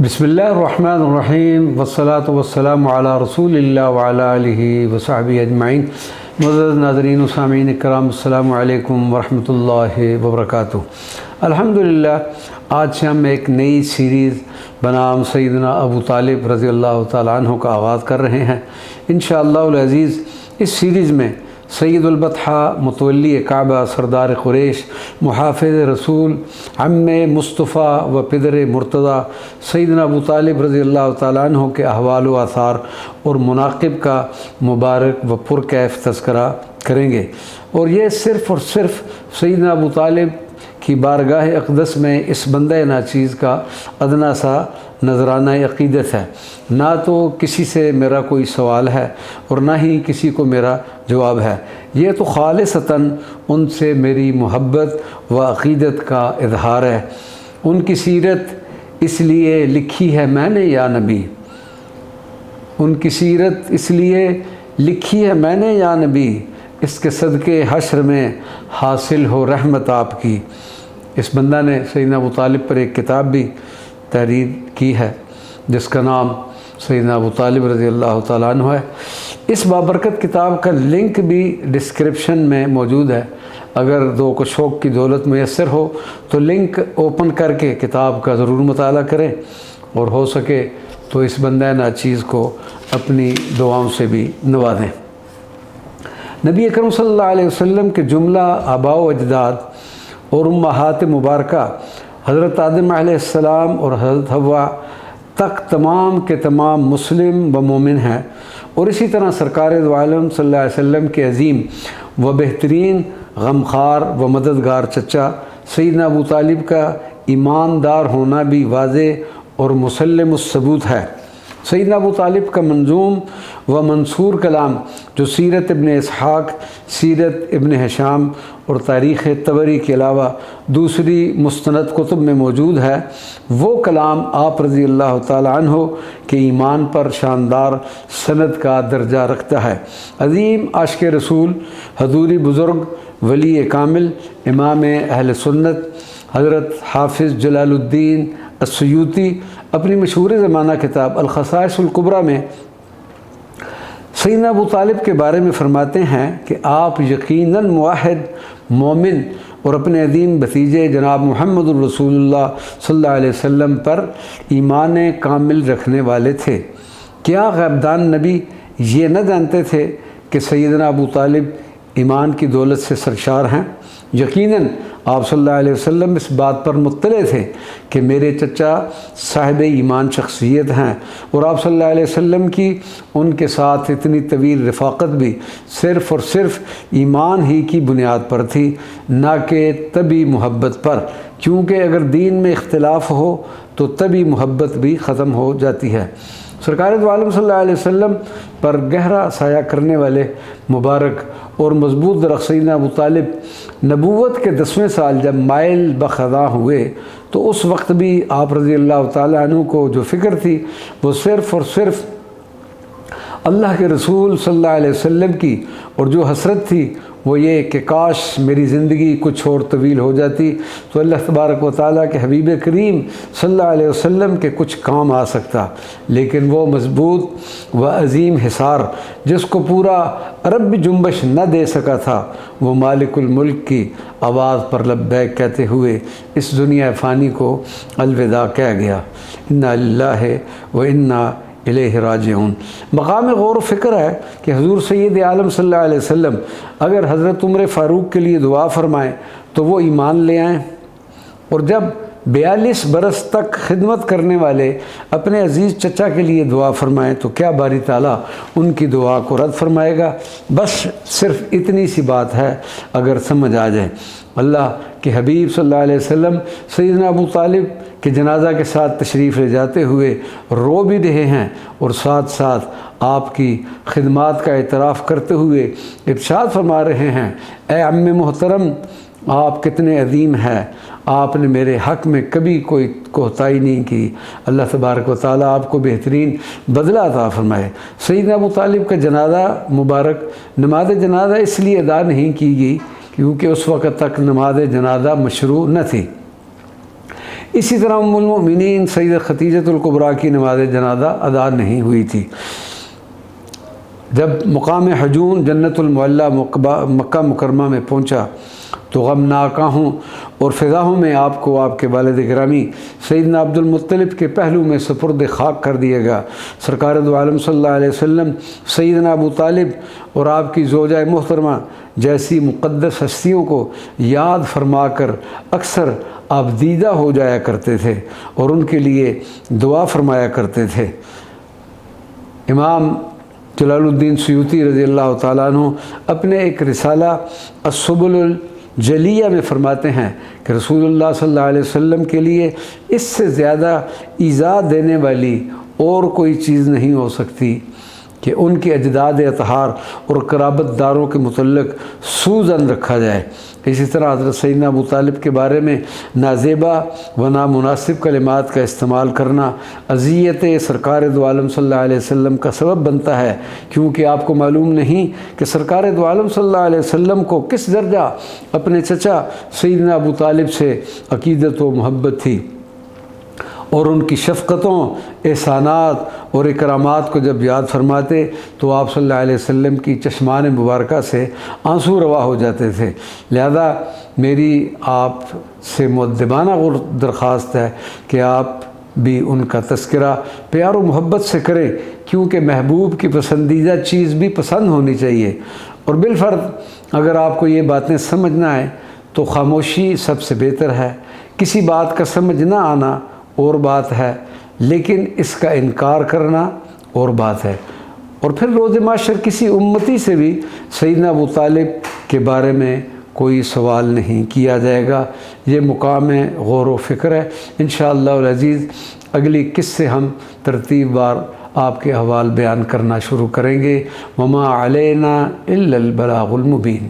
बिस्मिल्लाहिर्रहमानिर्रहीम वस्सलातु वस्सलामु अला रसूलिल्लाह व अला आलिहि व सहबिहि अजमाइन। मुअज़्ज़ज़ नाज़रीन व सामीईन इकराम, अस्सलामु अलैकुम व रहमतुल्लाहि व बरकातुहू। अल्हम्दुलिल्लाह, आज से हम एक नई सीरीज़ बनाम सैयदना अबू तालिब रज़ियल्लाहु ताला अन्हु का आगाज़ कर रहे हैं। इंशाअल्लाहुल अज़ीज़ इस सीरीज़ में सैयदुल बतहा मुतवल्ली काबा सरदार कुरैश मुहाफ़िज़ रसूल अम्मे मुस्तफ़ा व पिदर मुर्तज़ा सैयदना अबू तालिब रज़ियल्लाहु ताला अन्हु के अहवाल व आसार और मुनाक़िब का मुबारक व पुरकैफ़ तज़किरा करेंगे। और ये सिर्फ़ और सिर्फ़ सैयदना अबू तालिब की बारगाह अक़दस में इस बंदे नाचीज़ का अदना सा नजराना अक़ीदत है। ना तो किसी से मेरा कोई सवाल है और ना ही किसी को मेरा जवाब है। ये तो ख़ालिसतन उनसे मेरी मोहब्बत व अक़ीदत का इज़हार है। उनकी सीरत इसलिए लिखी है मैंने या नबी, उनकी सीरत इसलिए लिखी है मैंने या नबी, इसके सदक़े हश्र में हासिल हो रहमत आपकी। इस बंदा ने सैयदना अबू तालिब पर एक किताब भी तहरीर की है जिसका नाम सैयदना अबू तालिब रज़ियल्लाहु ताला अन्हु है। इस बाबरकत किताब का लिंक भी डिस्क्रिप्शन में मौजूद है। अगर दो को शौक़ की दौलत मैसर हो तो लिंक ओपन करके किताब का ज़रूर मुताला करें और हो सके तो इस बंदा नाचीज़ को अपनी दुआओं से भी नवाजें। नबी अकरम सल्लल्लाहु अलैहि वसल्लम के जुमला आबा व अजदाद और उम्महात मुबारका हज़रत आदम अलैहिस्सलाम और हज़रत हव्वा तक तमाम के तमाम मुस्लिम व मोमिन हैं। और इसी तरह सरकार दो आलम सल्लल्लाहु अलैहि वसल्लम के अज़ीम व बेहतरीन गमखार व मददगार चचा सैयदना अबू तालिब का ईमानदार होना भी वाज़ेह और मुसल्लमुस सबूत है। सैयदना अबू तालिब का मंजूम व मंसूर कलाम जो सीरत इब्न इसहाक़, सीरत इब्न हिशाम और तारीख़ तबरी के अलावा दूसरी मुस्तनद कुतुब में मौजूद है, वो कलाम आप रज़ियल्लाहु ताला अन्हु के ईमान पर शानदार सनद का दर्जा रखता है। अज़ीम आशिक़ रसूल हज़ूरी बुज़ुर्ग वली कामिल इमाम अहल सुन्नत हज़रत हाफ़िज़ जलालुद्दीन अस्सयूती अपनी मशहूर ज़माना किताब अल-ख़साइसुल कुबरा में सैयदना अबू तालिब के बारे में फ़रमाते हैं कि आप यकीनन मुवाहिद मोमिन और अपने अदीम भतीजे जनाब मुहम्मदुर रसूलुल्लाह सल्लल्लाहु अलैहि वसल्लम पर ईमान कामिल रखने वाले थे। क्या ग़ैबदान नबी ये न जानते थे कि सैयदना अबू तालिब ईमान की दौलत से सरशार हैं? यकीनन आप सल्लल्लाहु अलैहि वसल्लम इस बात पर मुत्तले थे कि मेरे चचा साहिब ईमान शख्सियत हैं और आप सल्लल्लाहु अलैहि वसल्लम की उनके साथ इतनी तवील रफ़ाक़त भी सिर्फ़ और सिर्फ ईमान ही की बुनियाद पर थी, ना कि तभी मोहब्बत पर। क्योंकि अगर दीन में इख्तिलाफ़ हो तो तभी मोहब्बत भी ख़त्म हो जाती है। सरकार दो आलम सल्लल्लाहु अलैहि वसल्लम पर गहरा साया करने वाले मुबारक और मजबूत दरख्त सैयदना अबू तालिब नबूवत के 10वें साल जब माइल बख़ज़ा हुए तो उस वक्त भी आप रज़ियल्लाहु ताला अन्हु को जो फ़िक्र थी वो सिर्फ़ और सिर्फ अल्लाह के रसूल सल्लल्लाहु अलैहि वसल्लम की, और जो हसरत थी वो ये कि काश मेरी ज़िंदगी कुछ और तवील हो जाती तो अल्लाह तबारक व तआला के हबीब करीम सल्लल्लाहु अलैहि वसल्लम के कुछ काम आ सकता। लेकिन वो मजबूत व अज़ीम हिसार जिसको पूरा अरब भी जुम्बश न दे सका था, वो मालिकुल मुल्क की आवाज़ पर लब्बैक कहते हुए इस दुनिया फ़ानी को अलविदा कह गया। इन्ना लिल्लाहि व इन्ना इलैहि राजिऊन। मकाम गौर व फ़िक्र है कि हुज़ूर सैयद आलम सल्लल्लाहु अलैहि वसल्लम अगर हज़रत उमर फ़ारूक के लिए दुआ फ़रमाएँ तो वो ईमान ले आएँ, और जब 42 बरस तक खिदमत करने वाले अपने अज़ीज़ चचा के लिए दुआ फ़रमाएँ तो क्या बारी ताला उनकी दुआ को रद्द फ़रमाएगा? बस सिर्फ़ इतनी सी बात है अगर समझ आ जाए। अल्लाह के हबीब सल्लल्लाहु अलैहि वसल्लम सैयदना अबू तालिब के जनाजा के साथ तशरीफ़ ले जाते हुए रो भी रहे हैं और साथ साथ आपकी खिदमात का एतराफ़ करते हुए इरशाद फरमा रहे हैं, ए अम्मे मोहतरम, आप कितने अज़ीम हैं, आपने मेरे हक़ में कभी कोई कोताही नहीं की। अल्लाह तबारक व तआला आपको बेहतरीन बदला अता फ़रमाए। सैयदना अबू तालिब का जनाजा मुबारक नमाज जनाजा इसलिए अदा नहीं की गई क्योंकि उस वक़्त तक नमाज जनाजा मशरू न थी। اسی طرح ام المؤمنین سیدہ خدیجۃ الکبریٰ کی نماز جنازہ ادا نہیں ہوئی تھی۔ جب مقام حجون جنت المعلیٰ مکہ مکرمہ میں پہنچا تو غمناک آہوں اور فضاؤں میں آپ کو آپ کے والد گرامی سیدنا عبد المطلب کے پہلو میں سپرد خاک کر دیا گیا۔ سرکار دو عالم صلی اللہ علیہ وسلم سیدنا ابو طالب اور آپ کی زوجہ محترمہ جیسی مقدس ہستیوں کو یاد فرما کر اکثر آپ دیدہ ہو جایا کرتے تھے اور ان کے لیے دعا فرمایا کرتے تھے۔ امام جلال الدین سیوطی رضی اللہ تعالیٰ عنہ اپنے ایک رسالہ السبل الجلیہ میں فرماتے ہیں کہ رسول اللہ صلی اللہ علیہ وسلم کے لیے اس سے زیادہ ایذا دینے والی اور کوئی چیز نہیں ہو سکتی کہ ان کے اجداد اطہار اور قرابت داروں کے متعلق سوء-ظن رکھا جائے۔ اسی طرح حضرت سیدنا ابو طالب کے بارے میں نازیبا و نامناسب کلمات کا استعمال کرنا اذیت سرکار دو عالم صلی اللہ علیہ وسلم کا سبب بنتا ہے، کیونکہ آپ کو معلوم نہیں کہ سرکار دو عالم صلی اللہ علیہ وسلم کو کس درجہ اپنے چچا سیدنا ابو طالب سے عقیدت و محبت تھی، اور ان کی شفقتوں، احسانات اور اکرامات کو جب یاد فرماتے تو آپ صلی اللہ علیہ وسلم کی چشمان مبارکہ سے آنسو روا ہو جاتے تھے۔ لہذا میری آپ سے مؤدبانہ درخواست ہے کہ آپ بھی ان کا تذکرہ پیار و محبت سے کریں، کیونکہ محبوب کی پسندیدہ چیز بھی پسند ہونی چاہیے۔ اور بالفرض اگر آپ کو یہ باتیں سمجھنا ہے تو خاموشی سب سے بہتر ہے۔ کسی بات کا سمجھ نہ آنا اور بات ہے، لیکن اس کا انکار کرنا اور بات ہے۔ اور پھر روز محشر کسی امتی سے بھی سیدنا ابو طالب کے بارے میں کوئی سوال نہیں کیا جائے گا۔ یہ مقام غور و فکر ہے۔ انشاءاللہ العزیز اگلی قصے ہم ترتیب وار آپ کے احوال بیان کرنا شروع کریں گے۔ وما علینا الا البلاغ المبین۔